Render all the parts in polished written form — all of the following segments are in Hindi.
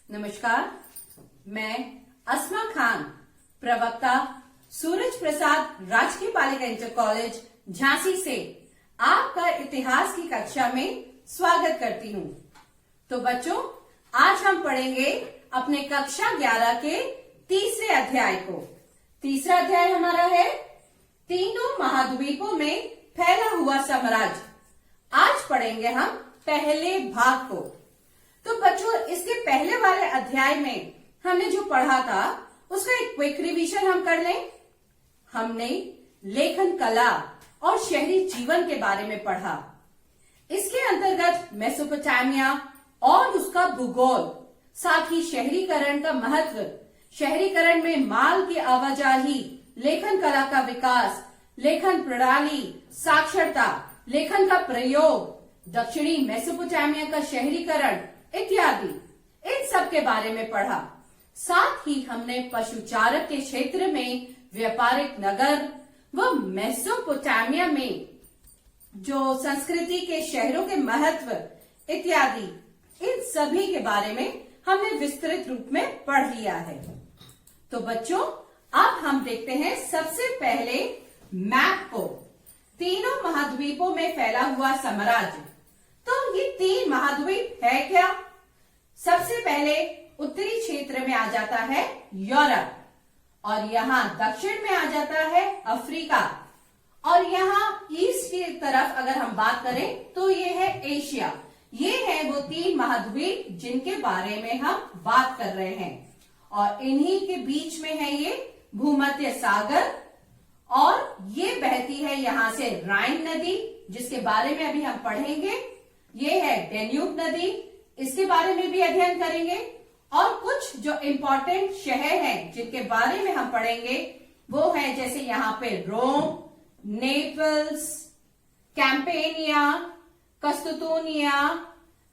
नमस्कार, मैं अस्मा खान, प्रवक्ता सूरज प्रसाद राजकीय बालिका इंटर कॉलेज झांसी से आपका इतिहास की कक्षा में स्वागत करती हूँ। तो बच्चों, आज हम पढ़ेंगे अपने कक्षा 11 के तीसरे अध्याय को। तीसरा अध्याय हमारा है तीनों महाद्वीपों में फैला हुआ साम्राज्य। आज पढ़ेंगे हम पहले भाग को। तो बच्चों, इसके पहले वाले अध्याय में हमने जो पढ़ा था उसका एक क्विक रिवीजन हम कर लें। हमने लेखन कला और शहरी जीवन के बारे में पढ़ा। इसके अंतर्गत मेसोपोटामिया और उसका भूगोल, साथ ही शहरीकरण का महत्व, शहरीकरण में माल की आवाजाही, लेखन कला का विकास, लेखन प्रणाली, साक्षरता, लेखन का प्रयोग, दक्षिणी मेसोपोटामिया का शहरीकरण इत्यादि, इन सब के बारे में पढ़ा। साथ ही हमने पशुचारक के क्षेत्र में व्यापारिक नगर व मेसोपोटामिया में जो संस्कृति के शहरों के महत्व इत्यादि, इन सभी के बारे में हमने विस्तृत रूप में पढ़ लिया है। तो बच्चों, अब हम देखते हैं सबसे पहले मैप को। तीनों महाद्वीपों में फैला हुआ साम्राज्य। तो ये तीन महाद्वीप है क्या? सबसे पहले उत्तरी क्षेत्र में आ जाता है यूरोप, और यहाँ दक्षिण में आ जाता है अफ्रीका, और यहाँ ईस्ट की तरफ अगर हम बात करें तो ये है एशिया। ये है वो तीन महाद्वीप जिनके बारे में हम बात कर रहे हैं, और इन्हीं के बीच में है ये भूमध्य सागर, और ये बहती है यहाँ से राइन नदी, जिसके बारे में अभी हम पढ़ेंगे। ये है डेन्यूब नदी, इसके बारे में भी अध्ययन करेंगे। और कुछ जो इम्पोर्टेंट शहर हैं जिनके बारे में हम पढ़ेंगे वो है जैसे यहाँ पे रोम, नेपल्स, कैंपेनिया, कस्तूनिया,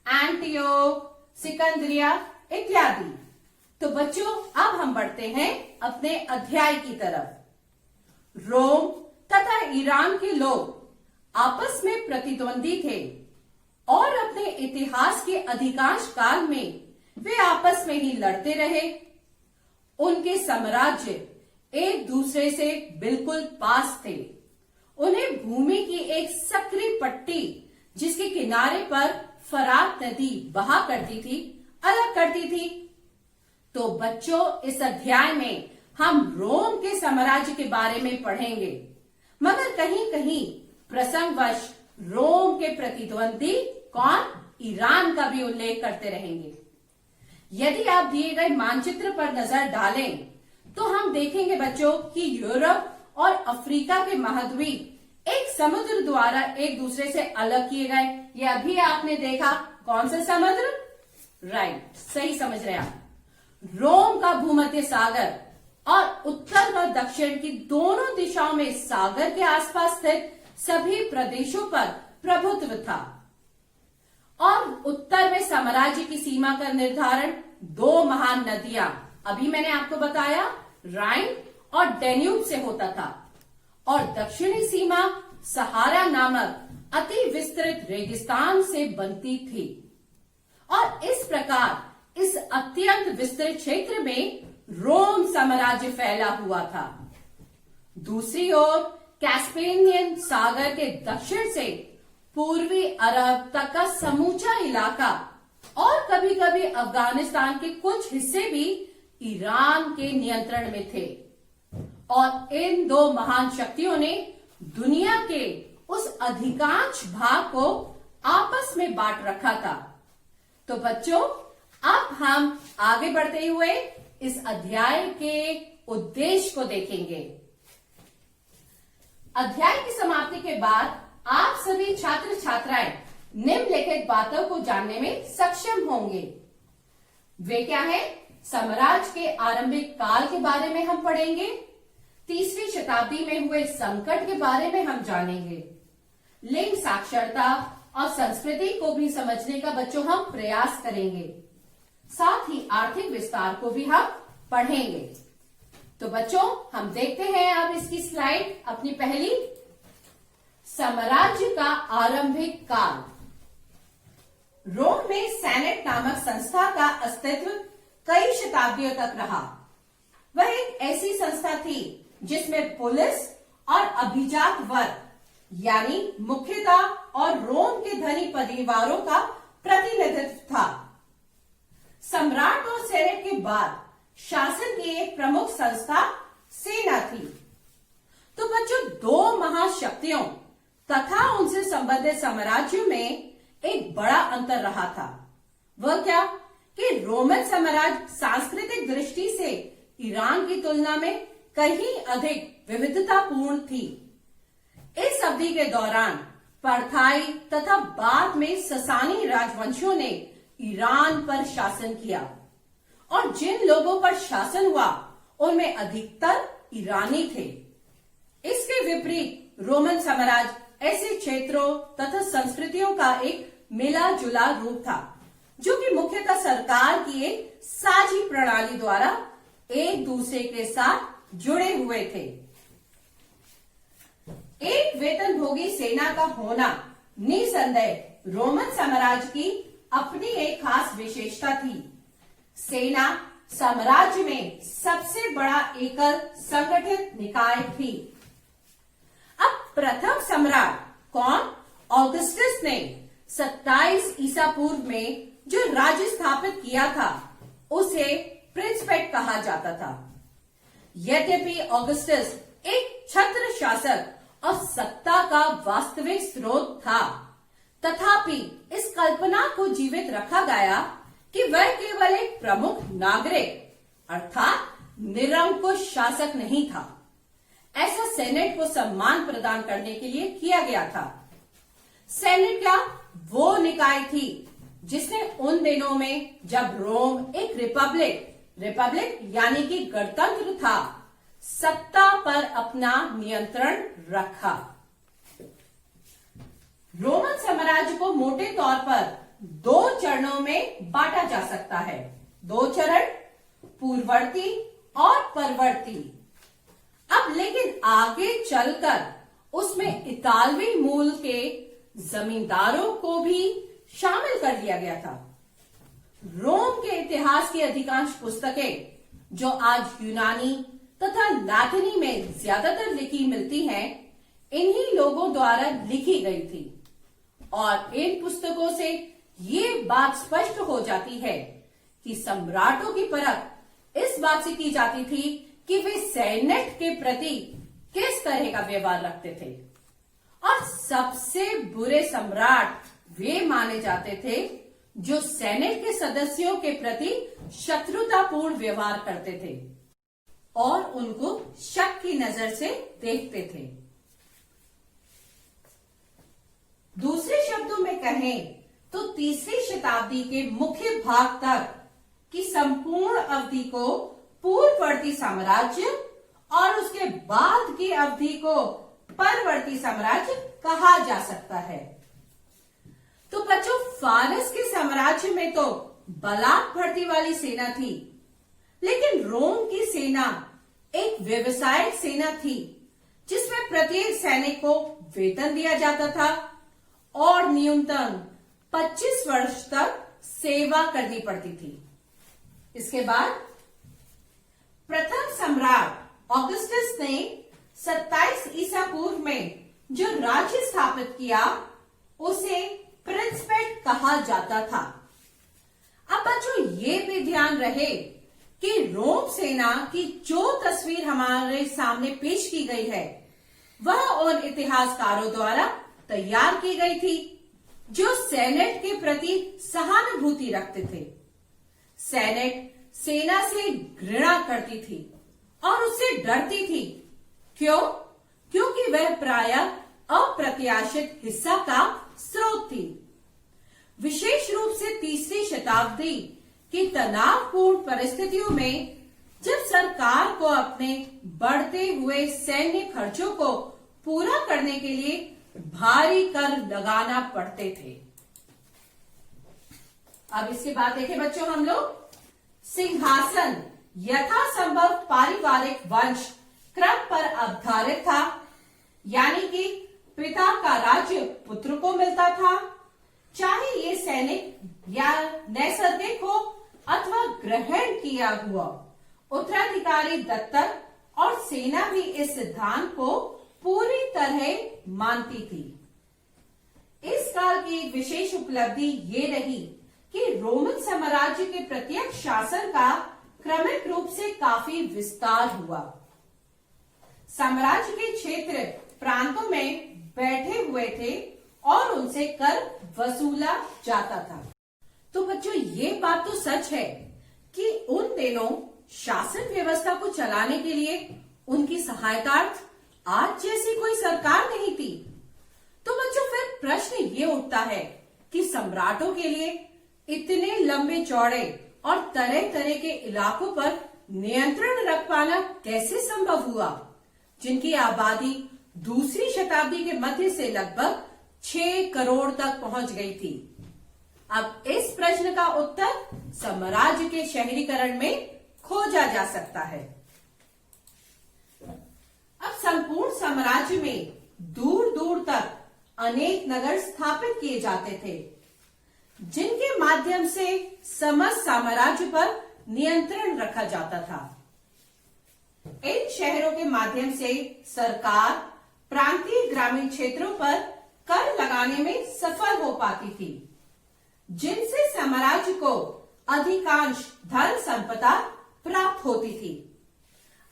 एंटियोक, सिकंदरिया इत्यादि। तो बच्चों, अब हम बढ़ते हैं अपने अध्याय की तरफ। रोम तथा ईरान के लोग आपस में प्रतिद्वंदी थे और अपने इतिहास के अधिकांश काल में वे आपस में ही लड़ते रहे। उनके साम्राज्य एक दूसरे से बिल्कुल पास थे। उन्हें भूमि की एक सक्रिय पट्टी, जिसके किनारे पर फरात नदी बहा करती थी, अलग करती थी। तो बच्चों, इस अध्याय में हम रोम के साम्राज्य के बारे में पढ़ेंगे, मगर कहीं कहीं प्रसंगवश रोम के प्रतिद्वंदी कौन, ईरान का भी उल्लेख करते रहेंगे। यदि आप दिए गए मानचित्र पर नजर डालें तो हम देखेंगे बच्चों कि यूरोप और अफ्रीका के महाद्वीप एक समुद्र द्वारा एक दूसरे से अलग किए गए। ये अभी आपने देखा, कौन सा समुद्र? राइट, सही समझ रहे आप। रोम का भूमध्य सागर और उत्तर व दक्षिण की दोनों दिशाओं में सागर के आसपास स्थित सभी प्रदेशों पर प्रभुत्व था, और उत्तर में साम्राज्य की सीमा का निर्धारण दो महान नदियां, अभी मैंने आपको बताया, राइन और डेन्यूब से होता था, और दक्षिणी सीमा सहारा नामक अति विस्तृत रेगिस्तान से बनती थी। और इस प्रकार इस अत्यंत विस्तृत क्षेत्र में रोम साम्राज्य फैला हुआ था। दूसरी ओर कैस्पेनियन सागर के दक्षिण से पूर्वी अरब तक का समूचा इलाका और कभी कभी अफगानिस्तान के कुछ हिस्से भी ईरान के नियंत्रण में थे, और इन दो महान शक्तियों ने दुनिया के उस अधिकांश भाग को आपस में बांट रखा था। तो बच्चों, अब हम आगे बढ़ते हुए इस अध्याय के उद्देश्य को देखेंगे। अध्याय की समाप्ति के बाद आप सभी छात्र छात्राएं निम्नलिखित बातों को जानने में सक्षम होंगे। वे क्या है? साम्राज्य के आरंभिक काल के बारे में हम पढ़ेंगे। तीसरी शताब्दी में हुए संकट के बारे में हम जानेंगे। लिंग साक्षरता और संस्कृति को भी समझने का बच्चों हम प्रयास करेंगे। साथ ही आर्थिक विस्तार को भी हम पढ़ेंगे। तो बच्चों, हम देखते हैं अब इसकी स्लाइड अपनी पहली। साम्राज्य का आरंभिक काल। रोम में सेनेट नामक संस्था का अस्तित्व कई शताब्दियों तक रहा। वह एक ऐसी संस्था थी जिसमें पुलिस और अभिजात वर्ग यानी मुख्यतः और रोम के धनी परिवारों का प्रतिनिधित्व था। सम्राट और सेनेट के बाद शासन की एक प्रमुख संस्था सेना थी। तो बच्चों, दो महाशक्तियों तथा उनसे संबंधित साम्राज्यों में एक बड़ा अंतर रहा था। वह क्या कि रोमन साम्राज्य सांस्कृतिक दृष्टि से ईरान की तुलना में कहीं अधिक विविधतापूर्ण थी। इस अवधि के दौरान परथाई तथा बाद में ससानी राजवंशियों ने ईरान पर शासन किया और जिन लोगों पर शासन हुआ उनमें अधिकतर ईरानी थे। इसके विपरीत रोमन साम्राज्य ऐसे क्षेत्रों तथा संस्कृतियों का एक मिला जुला रूप था जो कि मुख्यतः सरकार की एक साझी प्रणाली द्वारा एक दूसरे के साथ जुड़े हुए थे। एक वेतनभोगी सेना का होना निसंदेह रोमन साम्राज्य की अपनी एक खास विशेषता थी। सेना साम्राज्य में सबसे बड़ा एकल संगठित निकाय थी। अब प्रथम सम्राट कौन? ऑगस्टस ने 27 ईसा पूर्व में जो राज्य स्थापित किया था उसे प्रिंसपेट कहा जाता था। यद्यपि ऑगस्टस एक छत्र शासक और सत्ता का वास्तविक स्रोत था, तथापि इस कल्पना को जीवित रखा गया कि वह केवल एक प्रमुख नागरिक अर्थात निरंकुश शासक नहीं था। ऐसा सेनेट को सम्मान प्रदान करने के लिए किया गया था। सेनेट क्या? वो निकाय थी जिसने उन दिनों में जब रोम एक रिपब्लिक यानी कि गणतंत्र था, सत्ता पर अपना नियंत्रण रखा। रोमन साम्राज्य को मोटे तौर पर दो चरणों में बांटा जा सकता है। दो चरण, पूर्ववर्ती और परवर्ती। अब लेकिन आगे चलकर उसमें इतालवी मूल के जमींदारों को भी शामिल कर लिया गया था। रोम के इतिहास की अधिकांश पुस्तकें जो आज यूनानी तथा लैटिनी में ज्यादातर लिखी मिलती हैं, इन्हीं लोगों द्वारा लिखी गई थी और इन पुस्तकों से ये बात स्पष्ट हो जाती है कि सम्राटों की परख इस बात से की जाती थी कि वे सेनेट के प्रति किस तरह का व्यवहार रखते थे और सबसे बुरे सम्राट वे माने जाते थे जो सेनेट के सदस्यों के प्रति शत्रुतापूर्ण व्यवहार करते थे और उनको शक की नजर से देखते थे। दूसरे शब्दों में कहें तो तीसरी शताब्दी के मुख्य भाग तक की संपूर्ण अवधि को पूर्ववर्ती साम्राज्य और उसके बाद की अवधि को परवर्ती साम्राज्य कहा जा सकता है। तो बच्चों, फारस के साम्राज्य में तो बलात् भर्ती वाली सेना थी, लेकिन रोम की सेना एक व्यवसायिक सेना थी जिसमें प्रत्येक सैनिक को वेतन दिया जाता था और न्यूनतम 25 वर्ष तक सेवा करनी पड़ती थी। इसके बाद प्रथम सम्राट ऑगस्टस ने 27 ईसा पूर्व में जो राज्य स्थापित किया उसे प्रिंसपेट कहा जाता था। अब बच्चों, ये भी ध्यान रहे कि रोम सेना की जो तस्वीर हमारे सामने पेश की गई है वह उन इतिहासकारों द्वारा तैयार की गई थी जो सेनेट के प्रति सहानुभूति रखते थे। सेनेट सेना से घृणा करती थी और उससे डरती थी। क्यों? क्योंकि वह प्रायः अप्रत्याशित हिस्सा का स्रोत थी। विशेष रूप से तीसरी शताब्दी की तनावपूर्ण परिस्थितियों में जब सरकार को अपने बढ़ते हुए सैन्य खर्चों को पूरा करने के लिए भारी कर लगाना पड़ते थे। अब इसके बाद देखें बच्चों, हम लोग सिंहासन यथासंभव पारिवारिक वंश क्रम पर आधारित था, यानी कि पिता का राज्य पुत्र को मिलता था, चाहे ये सैनिक या नैसर्गिक हो अथवा ग्रहण किया हुआ उत्तराधिकारी दत्तक और सेना भी इस सिद्धांत को पूरी तरह मानती थी। इस काल की एक विशेष उपलब्धि ये रही कि रोमन साम्राज्य के प्रत्यक्ष शासन का क्रमिक रूप से काफी विस्तार हुआ। साम्राज्य के क्षेत्र प्रांतों में बैठे हुए थे और उनसे कर वसूला जाता था। तो बच्चों, ये बात तो सच है कि उन दिनों शासन व्यवस्था को चलाने के लिए उनकी सहायतार्थ आज जैसी कोई सरकार नहीं थी। तो बच्चों, फिर प्रश्न ये उठता है कि सम्राटों के लिए इतने लंबे चौड़े और तरह तरह के इलाकों पर नियंत्रण रख पाना कैसे संभव हुआ, जिनकी आबादी दूसरी शताब्दी के मध्य से लगभग 6 करोड़ तक पहुंच गई थी। अब इस प्रश्न का उत्तर साम्राज्य के शहरीकरण में खोजा जा सकता है। अब संपूर्ण साम्राज्य में दूर दूर तक अनेक नगर स्थापित किए जाते थे, जिनके माध्यम से समस्त साम्राज्य पर नियंत्रण रखा जाता था। इन शहरों के माध्यम से सरकार प्रांतीय ग्रामीण क्षेत्रों पर कर लगाने में सफल हो पाती थी, जिनसे साम्राज्य को अधिकांश धन संपदा प्राप्त होती थी।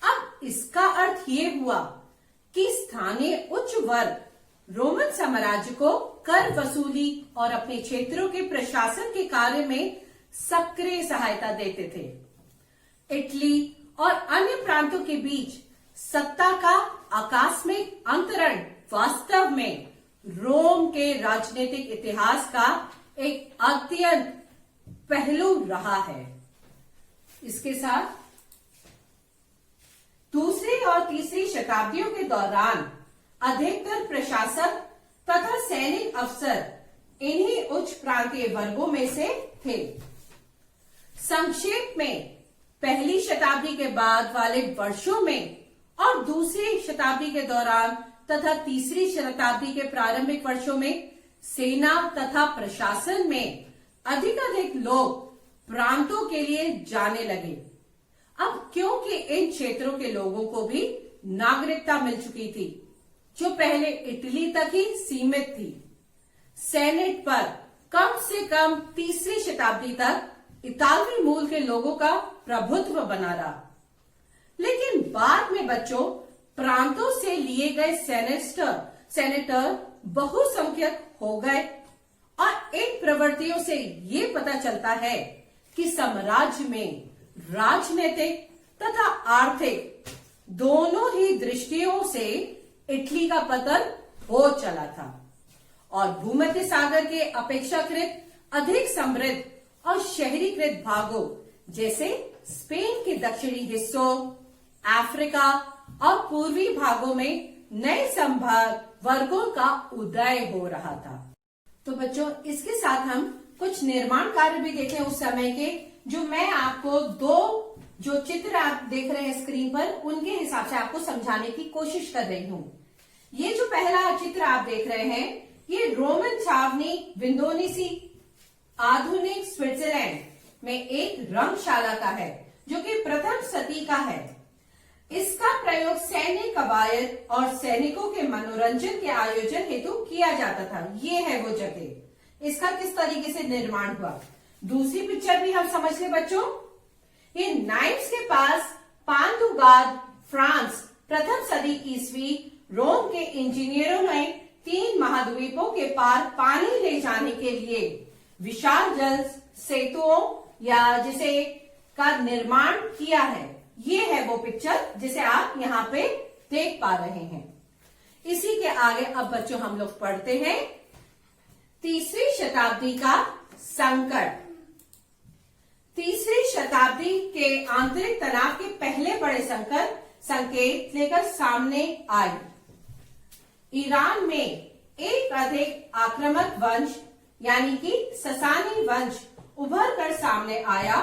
अब इसका अर्थ ये हुआ कि स्थानीय उच्च वर्ग रोमन साम्राज्य को कर वसूली और अपने क्षेत्रों के प्रशासन के कार्य में सक्रिय सहायता देते थे। इटली और अन्य प्रांतों के बीच सत्ता का आकस्मिक अंतरण वास्तव में रोम के राजनीतिक इतिहास का एक अत्यंत पहलू रहा है। इसके साथ दूसरी और तीसरी शताब्दियों के दौरान अधिकतर प्रशासक तथा सैनिक अफसर इन्हीं उच्च प्रांतीय वर्गों में से थे। संक्षेप में पहली शताब्दी के बाद वाले वर्षों में और दूसरी शताब्दी के दौरान तथा तीसरी शताब्दी के प्रारंभिक वर्षों में सेना तथा प्रशासन में अधिक लोग प्रांतों के लिए जाने लगे। अब क्योंकि इन क्षेत्रों के लोगों को भी नागरिकता मिल चुकी थी, जो पहले इटली तक ही सीमित थी, सेनेट पर कम से कम तीसरी शताब्दी तक इतालवी मूल के लोगों का प्रभुत्व बना रहा। लेकिन बाद में बच्चों, प्रांतों से लिए गए सेनेटर बहुसंख्यक हो गए और इन प्रवृत्तियों से ये पता चलता है कि साम्राज्य में राजनीतिक तथा आर्थिक दोनों ही दृष्टियों से इटली का पतन हो चला था और भूमध्य सागर के अपेक्षाकृत अधिक समृद्ध और शहरीकृत भागों जैसे स्पेन के दक्षिणी हिस्सों, अफ्रीका और पूर्वी भागों में नए संभाग वर्गों का उदय हो रहा था। तो बच्चों, इसके साथ हम कुछ निर्माण कार्य भी देखें उस समय के, जो मैं आपको जो चित्र आप देख रहे हैं स्क्रीन पर, उनके हिसाब से आपको समझाने की कोशिश कर रही हूँ। ये जो पहला चित्र आप देख रहे हैं, ये रोमन छावनी विंडोनिसी आधुनिक स्विट्जरलैंड में एक रंगशाला का है, जो कि प्रथम सदी का है। इसका प्रयोग सैन्य कवायद और सैनिकों के मनोरंजन के आयोजन हेतु किया जाता था। ये है वो जगह। इसका किस तरीके से निर्माण हुआ, दूसरी पिक्चर भी हम समझ ले बच्चों। ये नाइम्स के पास पांतुगाद, फ्रांस, प्रथम सदी ईस्वी, रोम के इंजीनियरों ने 3 महाद्वीपों के पार पानी ले जाने के लिए विशाल जल सेतुओं या जिसे का निर्माण किया है। ये है वो पिक्चर जिसे आप यहाँ पे देख पा रहे हैं। इसी के आगे अब बच्चों हम लोग पढ़ते हैं तीसरी शताब्दी का संकट। तीसरी शताब्दी के आंतरिक तनाव के पहले बड़े संकेत लेकर सामने आए। ईरान में एक अधिक आक्रामक वंश यानी कि ससानी वंश उभर कर सामने आया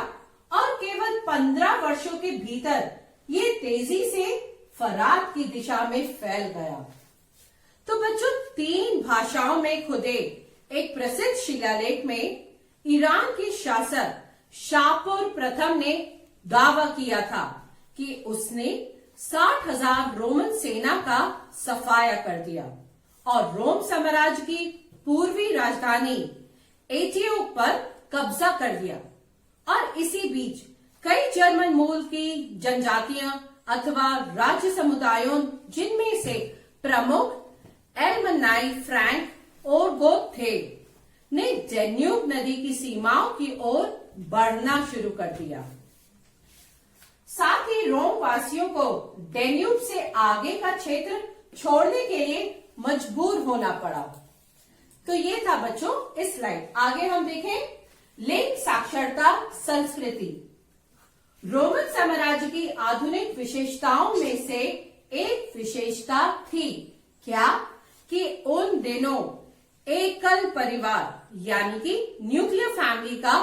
और केवल 15 वर्षों के भीतर ये तेजी से फरात की दिशा में फैल गया। तो बच्चों, 3 भाषाओं में खुदे एक प्रसिद्ध शिलालेख में ईरान के शासक शापुर प्रथम ने दावा किया था कि उसने 60,000 रोमन सेना का सफाया कर दिया और रोम साम्राज्य की पूर्वी राजधानी एंटियोक पर कब्जा कर लिया। और इसी बीच कई जर्मन मूल की जनजातियां अथवा राज्य समुदायों, जिनमें से प्रमुख एलमनाई, फ्रैंक और गोथ थे, ने डेन्यूब नदी की सीमाओं की ओर बढ़ना शुरू कर दिया। साथ ही रोम वासियों को डेन्यूब से आगे का क्षेत्र छोड़ने के लिए मजबूर होना पड़ा। तो ये था बच्चों इस स्लाइड। आगे हम देखें लिंग साक्षरता संस्कृति। रोमन साम्राज्य की आधुनिक विशेषताओं में से एक विशेषता थी क्या कि उन दिनों एकल परिवार यानी कि न्यूक्लियर फैमिली का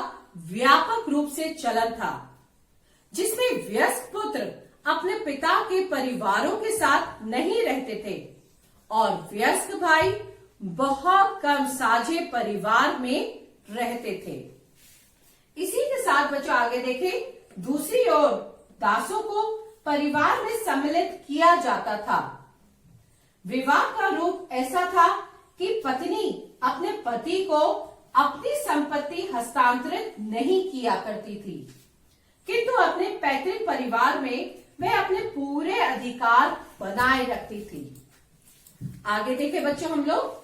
व्यापक रूप से चलन था, जिसमें वयस्क पुत्र अपने पिता के परिवारों के साथ नहीं रहते थे और वयस्क भाई बहुत कम साझे परिवार में रहते थे। इसी के साथ बच्चों आगे देखें, दूसरी ओर दासों को परिवार में सम्मिलित किया जाता था। विवाह का रूप ऐसा था कि पत्नी अपने पति को अपनी संपत्ति हस्तांतरित नहीं किया करती थी, किंतु अपने पैतृक परिवार में वह अपने पूरे अधिकार बनाए रखती थी। आगे देखें बच्चों हम लोग,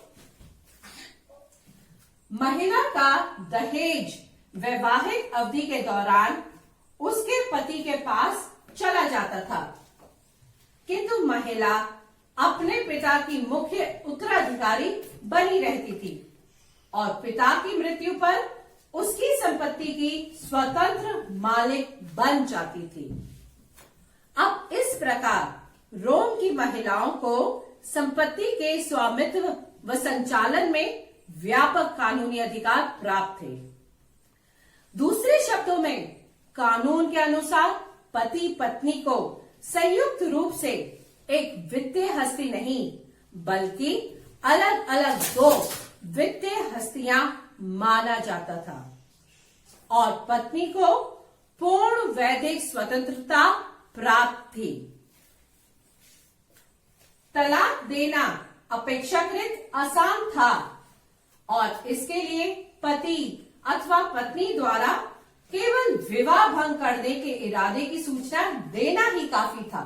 महिला का दहेज वैवाहिक अवधि के दौरान उसके पति के पास चला जाता था, किंतु महिला अपने पिता की मुख्य उत्तराधिकारी बनी रहती थी और पिता की मृत्यु पर उसकी संपत्ति की स्वतंत्र मालिक बन जाती थी। अब इस प्रकार रोम की महिलाओं को संपत्ति के स्वामित्व व संचालन में व्यापक कानूनी अधिकार प्राप्त थे। दूसरे शब्दों में कानून के अनुसार पति पत्नी को संयुक्त रूप से एक वित्तीय हस्ती नहीं बल्कि अलग अलग दो वित्तीय हस्तियां माना जाता था और पत्नी को पूर्ण वैधिक स्वतंत्रता प्राप्त थी। तलाक देना अपेक्षाकृत आसान था और इसके लिए पति अथवा पत्नी द्वारा केवल विवाह भंग करने के इरादे की सूचना देना ही काफी था।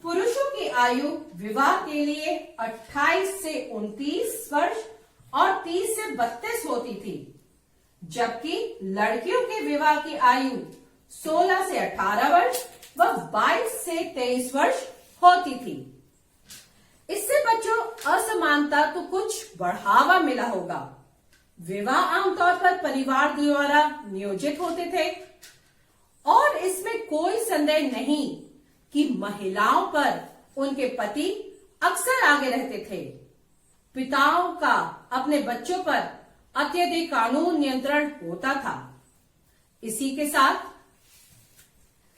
पुरुषों की आयु विवाह के लिए 28 से 29 वर्ष और 30 से 32 होती थी, जबकि लड़कियों के विवाह की आयु 16 से 18 वर्ष व 22 से 23 वर्ष होती थी। इससे बच्चों असमानता तो कुछ बढ़ावा मिला होगा। विवाह आमतौर पर परिवार द्वारा नियोजित होते थे और इसमें कोई संदेह नहीं कि महिलाओं पर उनके पति अक्सर आगे रहते थे। पिताओं का अपने बच्चों पर अत्यधिक कानून नियंत्रण होता था। इसी के साथ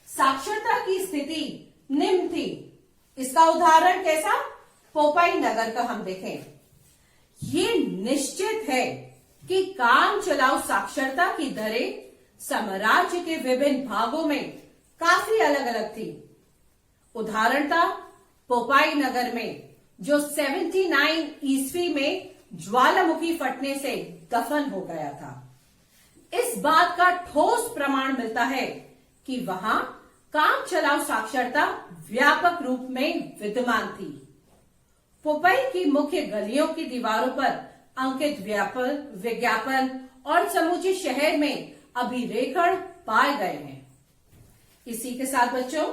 साक्षरता की स्थिति निम्न थी। इसका उदाहरण कैसा? पोपाई नगर का हम देखें। ये निश्चित है कि काम चलाऊ साक्षरता की दरें साम्राज्य के विभिन्न भागों में काफी अलग अलग थी। उदाहरण था पोपाई नगर में जो 79 ईस्वी में ज्वालामुखी फटने से दफन हो गया था। इस बात का ठोस प्रमाण मिलता है कि वहां काम चलाऊ साक्षरता व्यापक रूप में विद्यमान थी। पोपाई की मुख्य गलियों की दीवारों पर अंकित विज्ञापन और समूचे शहर में अभिलेखण पाए गए हैं। इसी के साथ बच्चों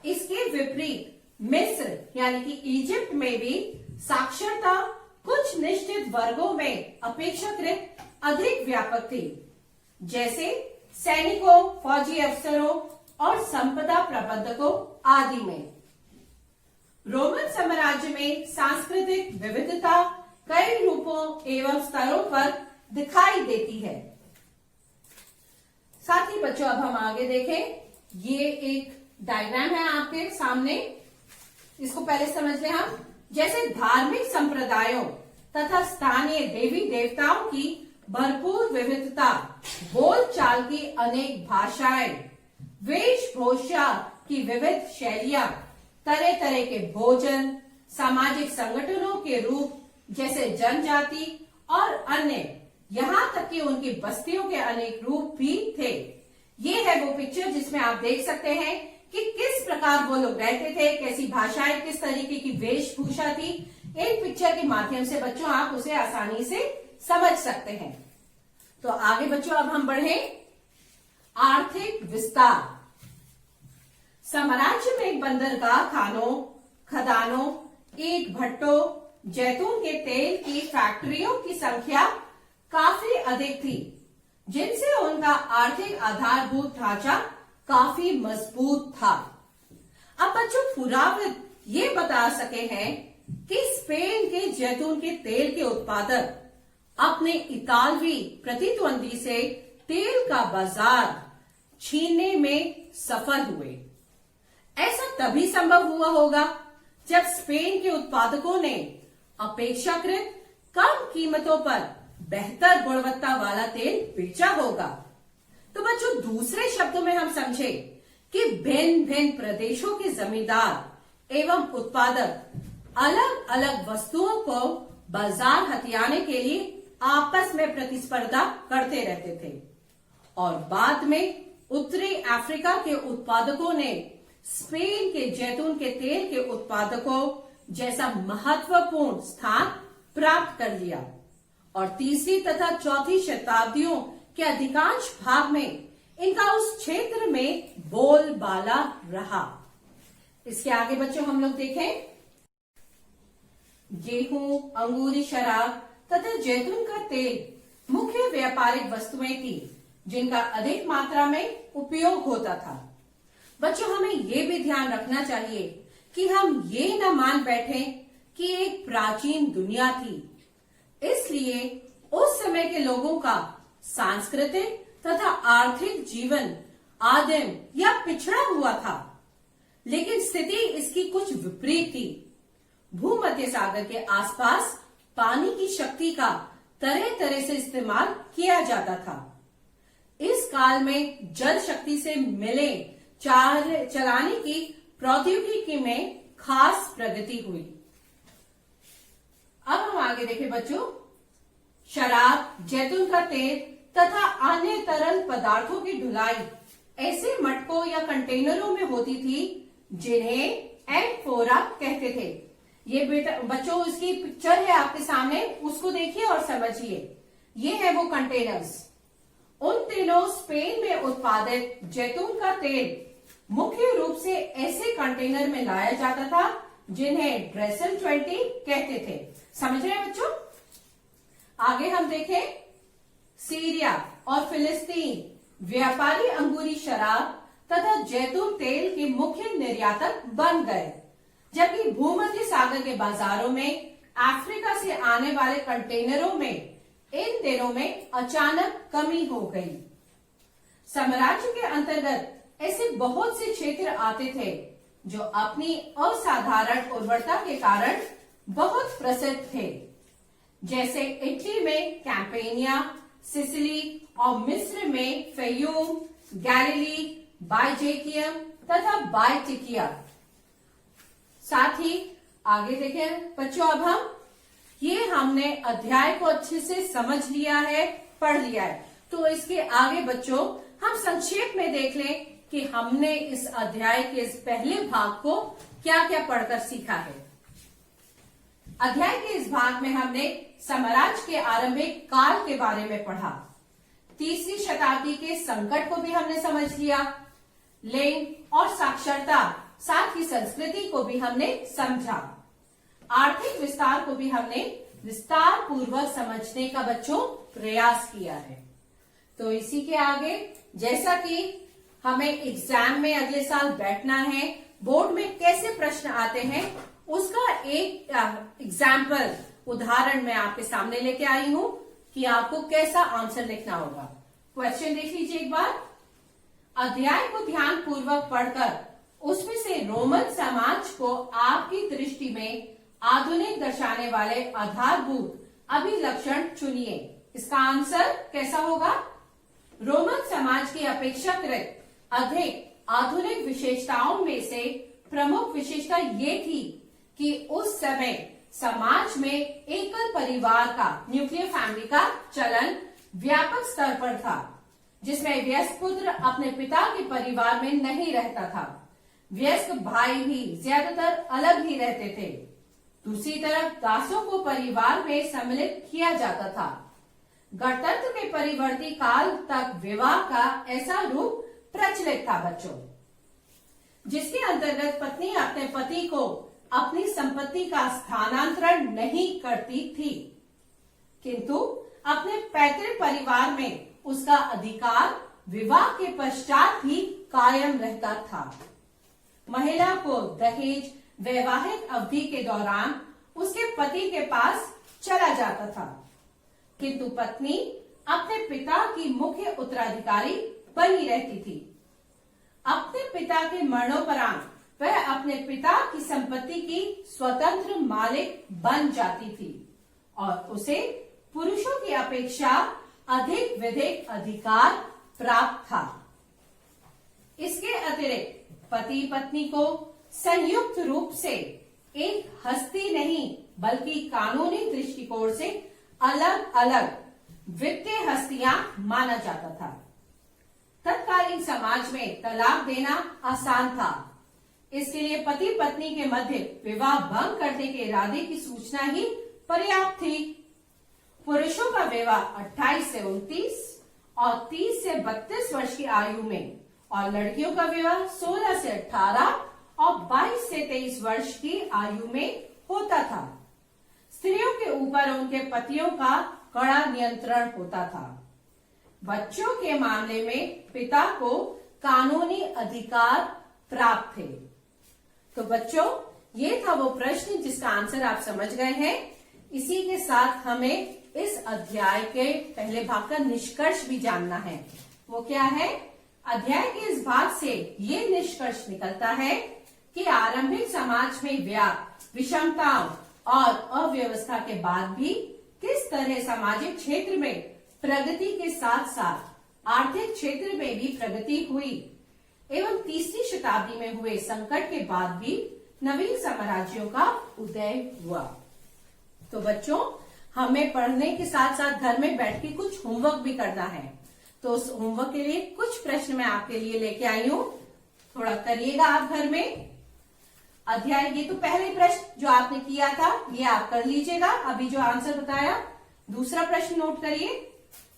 इसके विपरीत मिस्र यानी कि इजिप्ट में भी साक्षरता कुछ निश्चित वर्गों में अपेक्षाकृत अधिक व्यापक थी, जैसे सैनिकों, फौजी अफसरों और संपदा प्रबंधकों आदि में। रोमन साम्राज्य में सांस्कृतिक विविधता कई रूपों एवं स्तरों पर दिखाई देती है। साथ ही बच्चों अब हम आगे देखें, ये एक डायग्राम है आपके सामने, इसको पहले समझ लें हम। जैसे धार्मिक संप्रदायों तथा स्थानीय देवी देवताओं की भरपूर विविधता, बोलचाल की अनेक भाषाएं, वेशभूषा की विविध शैलियां, तरह तरह के भोजन, सामाजिक संगठनों के रूप जैसे जनजाति और अन्य, यहाँ तक कि उनकी बस्तियों के अनेक रूप भी थे। ये है वो पिक्चर जिसमें आप देख सकते हैं कि किस प्रकार वो लोग रहते थे, कैसी भाषाएं, किस तरीके की वेशभूषा थी। इन पिक्चर के माध्यम से बच्चों आप उसे आसानी से समझ सकते हैं। तो आगे बच्चों अब हम बढ़े आर्थिक विस्तार। साम्राज्य में बंदरगाह खानों, खदानों, ईंट भट्टों, जैतून के तेल की फैक्ट्रियों की संख्या काफी अधिक थी, जिनसे उनका आर्थिक आधारभूत ढांचा काफी मजबूत था। अब बच्चों पुराविद ये बता सके हैं कि स्पेन के जैतून के तेल के उत्पादक अपने इतालवी प्रतिद्वंदी से तेल का बाजार छीनने में सफल हुए। ऐसा तभी संभव हुआ होगा जब स्पेन के उत्पादकों ने अपेक्षाकृत कम कीमतों पर बेहतर गुणवत्ता वाला तेल बेचा होगा। तो बच्चों दूसरे शब्दों में हम समझे कि भिन्न भिन्न प्रदेशों के जमींदार एवं उत्पादक अलग अलग वस्तुओं को बाजार हथियाने के लिए आपस में प्रतिस्पर्धा करते रहते थे और बाद में उत्तरी अफ्रीका के उत्पादकों ने स्पेन के जैतून के तेल के उत्पादकों जैसा महत्वपूर्ण स्थान प्राप्त कर लिया और तीसरी तथा चौथी शताब्दियों के अधिकांश भाग में इनका उस क्षेत्र में बोलबाला रहा। इसके आगे बच्चों हम लोग देखें गेहूं, अंगूरी शराब तथा जैतून का तेल मुख्य व्यापारिक वस्तुएं थी जिनका अधिक मात्रा में उपयोग होता था। बच्चों हमें ये भी ध्यान रखना चाहिए कि हम ये न मान बैठे कि एक प्राचीन दुनिया थी, इसलिए उस समय के लोगों का सांस्कृतिक तथा आर्थिक जीवन आदिम या पिछड़ा हुआ था, लेकिन स्थिति इसकी कुछ विपरीत थी। भूमध्य सागर के आसपास पानी की शक्ति का तरह तरह से इस्तेमाल किया जाता था। इस काल में जल शक्ति से मिले चलाने की प्रौद्योगिकी में खास प्रगति हुई। अब हम आगे देखें बच्चों शराब, जैतून का तेल तथा अन्य तरल पदार्थों की ढुलाई ऐसे मटकों या कंटेनरों में होती थी जिन्हें एम्फोरा कहते थे। ये बेटा बच्चों इसकी पिक्चर है आपके सामने, उसको देखिए और समझिए। ये है वो कंटेनर्स। उन दिनों स्पेन में उत्पादित जैतून का तेल मुख्य रूप से ऐसे कंटेनर में लाया जाता था जिन्हें ड्रेसल 20 कहते थे। समझ रहे हैं बच्चों? आगे हम देखें सीरिया और फिलिस्तीन व्यापारी अंगूरी शराब तथा जैतून तेल के मुख्य निर्यातक बन गए, जबकि भूमध्य सागर के बाजारों में अफ्रीका से आने वाले कंटेनरों में इन दिनों में अचानक कमी हो गई। साम्राज्य के अंतर्गत ऐसे बहुत से क्षेत्र आते थे जो अपनी असाधारण उर्वरता के कारण बहुत प्रसिद्ध थे, जैसे इटली में कैंपेनिया, सिसिली और मिस्र में फयूम, गैलिली, बाइजेकियम तथा बाइटिकिया। साथ ही आगे देखें बच्चों, अब हमने अध्याय को अच्छे से समझ लिया है, पढ़ लिया है, तो इसके आगे बच्चों हम संक्षेप में देख लें कि हमने इस अध्याय के इस पहले भाग को क्या क्या पढ़कर सीखा है। अध्याय के इस भाग में हमने साम्राज्य के आरंभिक काल के बारे में पढ़ा, तीसरी शताब्दी के संकट को भी हमने समझ लिया, लिंग और साक्षरता साथ ही संस्कृति को भी हमने समझा, आर्थिक विस्तार को भी हमने विस्तार पूर्वक समझने का बच्चों प्रयास किया है। तो इसी के आगे जैसा कि हमें एग्जाम में अगले साल बैठना है, बोर्ड में कैसे प्रश्न आते हैं उसका एक एग्जाम्पल उदाहरण मैं आपके सामने लेके आई हूं कि आपको कैसा आंसर लिखना होगा। क्वेश्चन देख लीजिए एक बार। अध्याय को ध्यान पूर्वक पढ़कर उसमें से रोमन समाज को आपकी दृष्टि में आधुनिक दर्शाने वाले आधारभूत अभिलक्षण चुनिए। इसका आंसर कैसा होगा? रोमन समाज की अपेक्षाकृत अधिक आधुनिक विशेषताओं में से प्रमुख विशेषता ये थी कि उस समय समाज में एकल परिवार का, न्यूक्लियर फैमिली का चलन व्यापक स्तर पर था, जिसमें वयस्क पुत्र अपने पिता के परिवार में नहीं रहता था। वयस्क भाई भी ज्यादातर अलग ही रहते थे। दूसरी तरफ दासों को परिवार में सम्मिलित किया जाता था। गणतंत्र के परिवर्ती काल तक विवाह का ऐसा रूप प्रचलित था बच्चों, जिसके अंतर्गत पत्नी अपने पति को अपनी संपत्ति का स्थानांतरण नहीं करती थी, किंतु अपने पैतृक परिवार में उसका अधिकार विवाह के पश्चात ही कायम रहता था। महिला को दहेज वैवाहिक अवधि के दौरान उसके पति के पास चला जाता था, किंतु पत्नी अपने पिता की मुख्य उत्तराधिकारी बनी रहती थी। अपने पिता के मरणोपरांत वह अपने पिता की संपत्ति की स्वतंत्र मालिक बन जाती थी और उसे पुरुषों की अपेक्षा अधिक विधिक अधिकार प्राप्त था। इसके अतिरिक्त पति पत्नी को संयुक्त रूप से एक हस्ती नहीं बल्कि कानूनी दृष्टिकोण से अलग अलग वित्तीय हस्तियां माना जाता था। तत्कालीन समाज में तलाक देना आसान था, इसके लिए पति पत्नी के मध्य विवाह भंग करने के इरादे की सूचना ही पर्याप्त थी। पुरुषों का विवाह 28 से 29 और 30 से 32 वर्ष की आयु में और लड़कियों का विवाह 16 से 18 और 22 से 23 वर्ष की आयु में होता था। स्त्रियों के ऊपर उनके पतियों का कड़ा नियंत्रण होता था। बच्चों के मामले में पिता को कानूनी अधिकार प्राप्त थे। तो बच्चों, ये था वो प्रश्न जिसका आंसर आप समझ गए हैं। इसी के साथ हमें इस अध्याय के पहले भाग का निष्कर्ष भी जानना है। वो क्या है? अध्याय के इस भाग से ये निष्कर्ष निकलता है कि आरंभिक समाज में व्याप्त विषमताओं और अव्यवस्था के बाद भी किस तरह सामाजिक क्षेत्र में प्रगति के साथ साथ आर्थिक क्षेत्र में भी प्रगति हुई एवं 30वीं शताब्दी में हुए संकट के बाद भी नवीन साम्राज्यों का उदय हुआ। तो बच्चों, हमें पढ़ने के साथ साथ घर में बैठ के कुछ होमवर्क भी करना है। तो उस होमवर्क के लिए कुछ प्रश्न मैं आपके लिए लेके आई हूँ, थोड़ा करिएगा आप घर में। अध्याय, ये तो पहले प्रश्न जो आपने किया था ये आप कर लीजिएगा, अभी जो आंसर बताया। दूसरा प्रश्न नोट करिए।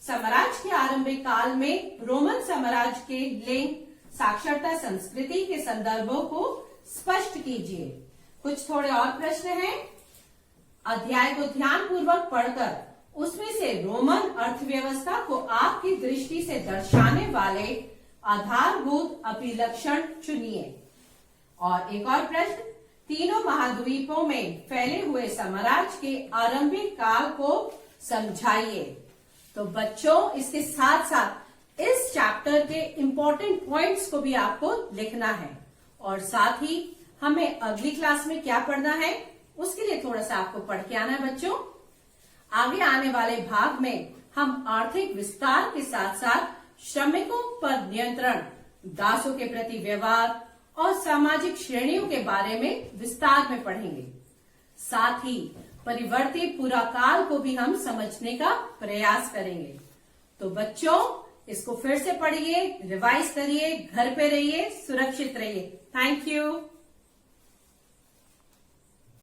साम्राज्य के आरंभिक काल में रोमन साम्राज्य के लिंग साक्षरता संस्कृति के संदर्भों को स्पष्ट कीजिए। कुछ थोड़े और प्रश्न हैं। अध्याय को ध्यान पूर्वक पढ़कर उसमें से रोमन अर्थव्यवस्था को आपकी दृष्टि से दर्शाने वाले आधारभूत अभिलक्षण चुनिए। और एक और प्रश्न, तीनों महाद्वीपों में फैले हुए साम्राज्य के आरंभिक काल को समझाइए। तो बच्चों, इसके साथ साथ इस चैप्टर के इंपॉर्टेंट पॉइंट्स को भी आपको लिखना है और साथ ही हमें अगली क्लास में क्या पढ़ना है उसके लिए थोड़ा सा आपको पढ़ के आना है बच्चों। आगे आने वाले भाग में हम आर्थिक विस्तार के साथ साथ श्रमिकों पर नियंत्रण, दासों के प्रति व्यवहार और सामाजिक श्रेणियों के बारे में विस्तार में पढ़ेंगे। साथ ही परिवर्ती पूरा काल को भी हम समझने का प्रयास करेंगे। तो बच्चों, इसको फिर से पढ़िए, रिवाइज करिए, घर पे रहिए, सुरक्षित रहिए। Thank you.